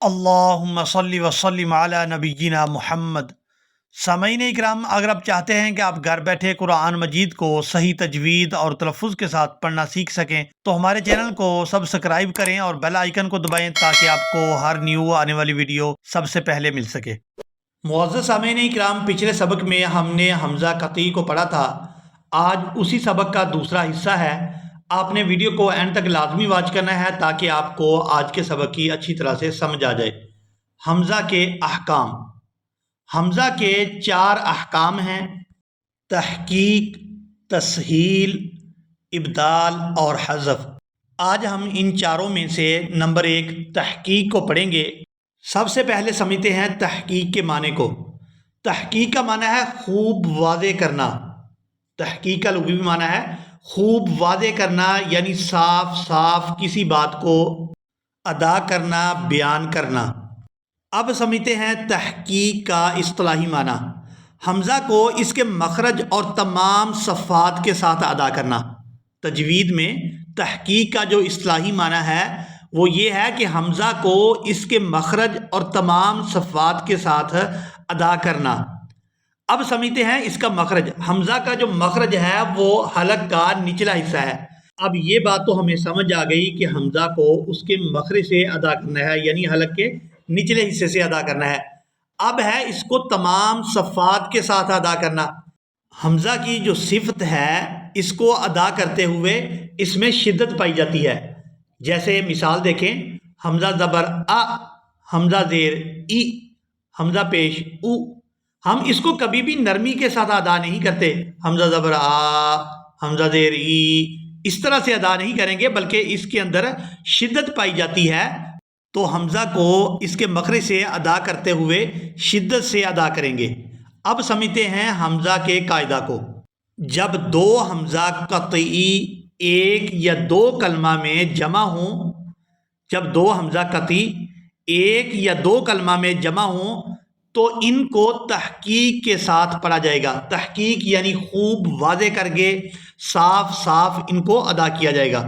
اللہم صلی وسلم علی نبینا محمد۔ سامعین اکرام، اگر آپ چاہتے ہیں کہ آپ گھر بیٹھے قرآن مجید کو صحیح تجوید اور تلفظ کے ساتھ پڑھنا سیکھ سکیں تو ہمارے چینل کو سبسکرائب کریں اور بیل آئیکن کو دبائیں تاکہ آپ کو ہر نیو آنے والی ویڈیو سب سے پہلے مل سکے۔ معزز سامعین اکرام، پچھلے سبق میں ہم نے حمزہ قطعی کو پڑھا تھا۔ آج اسی سبق کا دوسرا حصہ ہے۔ آپ نے ویڈیو کو اینڈ تک لازمی واچ کرنا ہے تاکہ آپ کو آج کے سبق کی اچھی طرح سے سمجھ آ جائے۔ حمزہ کے احکام۔ حمزہ کے 4 احکام ہیں: تحقیق، تسہیل، ابدال اور حذف۔ آج ہم ان چاروں میں سے نمبر 1 تحقیق کو پڑھیں گے۔ سب سے پہلے سمجھتے ہیں تحقیق کے معنی کو۔ تحقیق کا معنی ہے خوب واضح کرنا۔ تحقیق کا لغوی معنی ہے خوب واضح کرنا، یعنی صاف صاف کسی بات کو ادا کرنا، بیان کرنا۔ اب سمجھتے ہیں تحقیق کا اصطلاحی معنی۔ حمزہ کو اس کے مخرج اور تمام صفات کے ساتھ ادا کرنا۔ تجوید میں تحقیق کا جو اصطلاحی معنی ہے وہ یہ ہے کہ حمزہ کو اس کے مخرج اور تمام صفات کے ساتھ ادا کرنا۔ اب سمجھتے ہیں اس کا مخرج۔ حمزہ کا جو مخرج ہے وہ حلق کا نچلا حصہ ہے۔ اب یہ بات تو ہمیں سمجھ آ گئی کہ حمزہ کو اس کے مخرج سے ادا کرنا ہے، یعنی حلق کے نچلے حصے سے ادا کرنا ہے۔ اب ہے اس کو تمام صفات کے ساتھ ادا کرنا۔ حمزہ کی جو صفت ہے اس کو ادا کرتے ہوئے اس میں شدت پائی جاتی ہے۔ جیسے مثال دیکھیں، حمزہ زبر ا، حمزہ زیر ای، حمزہ پیش او۔ ہم اس کو کبھی بھی نرمی کے ساتھ ادا نہیں کرتے۔ حمزہ زبر آ، حمزہ زیر ای، اس طرح سے ادا نہیں کریں گے، بلکہ اس کے اندر شدت پائی جاتی ہے۔ تو حمزہ کو اس کے مخرج سے ادا کرتے ہوئے شدت سے ادا کریں گے۔ اب سمجھتے ہیں حمزہ کے قاعدہ کو۔ جب 2 حمزہ قطعی ایک یا 2 کلمہ میں جمع ہوں، جب 2 حمزہ قطعی ایک یا 2 کلمہ میں جمع ہوں تو ان کو تحقیق کے ساتھ پڑھا جائے گا۔ تحقیق یعنی خوب واضح کر کے صاف صاف ان کو ادا کیا جائے گا۔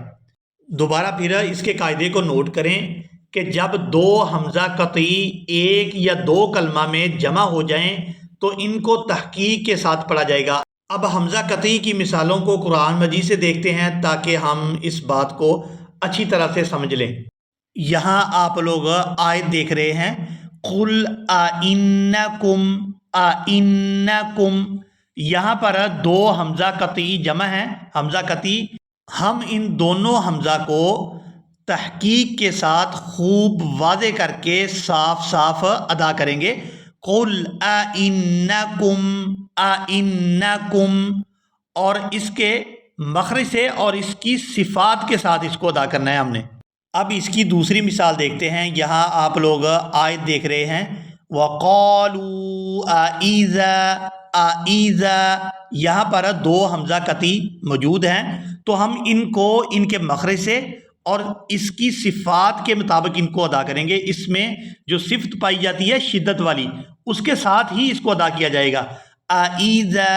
دوبارہ پھر اس کے قاعدے کو نوٹ کریں کہ جب 2 حمزہ قطعی ایک یا 2 کلمہ میں جمع ہو جائیں تو ان کو تحقیق کے ساتھ پڑھا جائے گا۔ اب حمزہ قطعی کی مثالوں کو قرآن مجید سے دیکھتے ہیں تاکہ ہم اس بات کو اچھی طرح سے سمجھ لیں۔ یہاں آپ لوگ آیت دیکھ رہے ہیں، قُلْ أَإِنَّكُمْ أَإِنَّكُمْ۔ یہاں پر 2 حمزہ قطعی جمع ہیں، حمزہ قطعی۔ ہم ان دونوں حمزہ کو تحقیق کے ساتھ خوب واضح کر کے صاف صاف ادا کریں گے۔ قُلْ أَإِنَّكُمْ أَإِنَّكُمْ، اور اس کے مخرج سے اور اس کی صفات کے ساتھ اس کو ادا کرنا ہے ہم نے۔ اب اس کی دوسری مثال دیکھتے ہیں۔ یہاں آپ لوگ آیت دیکھ رہے ہیں، وَقَالُوا أَإِذَا أَإِذَا۔ یہاں پر 2 حمزہ قطعی موجود ہیں، تو ہم ان کو ان کے مخرج سے اور اس کی صفات کے مطابق ان کو ادا کریں گے۔ اس میں جو صفت پائی جاتی ہے شدت والی، اس کے ساتھ ہی اس کو ادا کیا جائے گا۔ أَإِذَا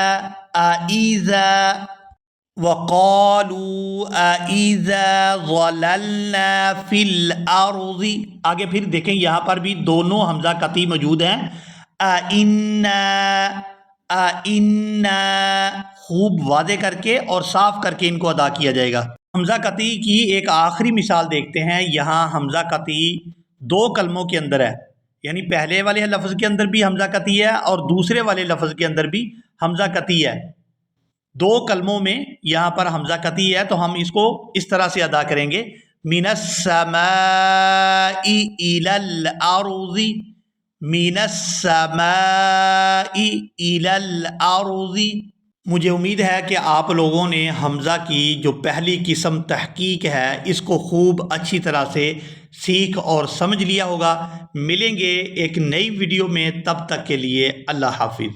أَإِذَا، وَقَالُوا أَإِذَا ضَلَلْنَا فِي الْأَرْضِ۔ آگے پھر دیکھیں یہاں پر بھی دونوں حمزہ قطعی موجود ہیں۔ أَإِنَّا أَإِنَّا، خوب واضح کر کے اور صاف کر کے ان کو ادا کیا جائے گا۔ حمزہ قطعی کی ایک آخری مثال دیکھتے ہیں۔ یہاں حمزہ قطعی 2 کلموں کے اندر ہے، یعنی پہلے والے لفظ کے اندر بھی حمزہ قطعی ہے اور دوسرے والے لفظ کے اندر بھی حمزہ قطعی ہے۔ 2 کلموں میں یہاں پر حمزہ قطعی ہے، تو ہم اس کو اس طرح سے ادا کریں گے، مِنَ السَّمَاءِ إِلَى الْأَرْضِ، مِنَ السَّمَاءِ إِلَى الْأَرْضِ۔ مجھے امید ہے کہ آپ لوگوں نے حمزہ کی جو پہلی قسم تحقیق ہے اس کو خوب اچھی طرح سے سیکھ اور سمجھ لیا ہوگا۔ ملیں گے ایک نئی ویڈیو میں، تب تک کے لیے اللہ حافظ۔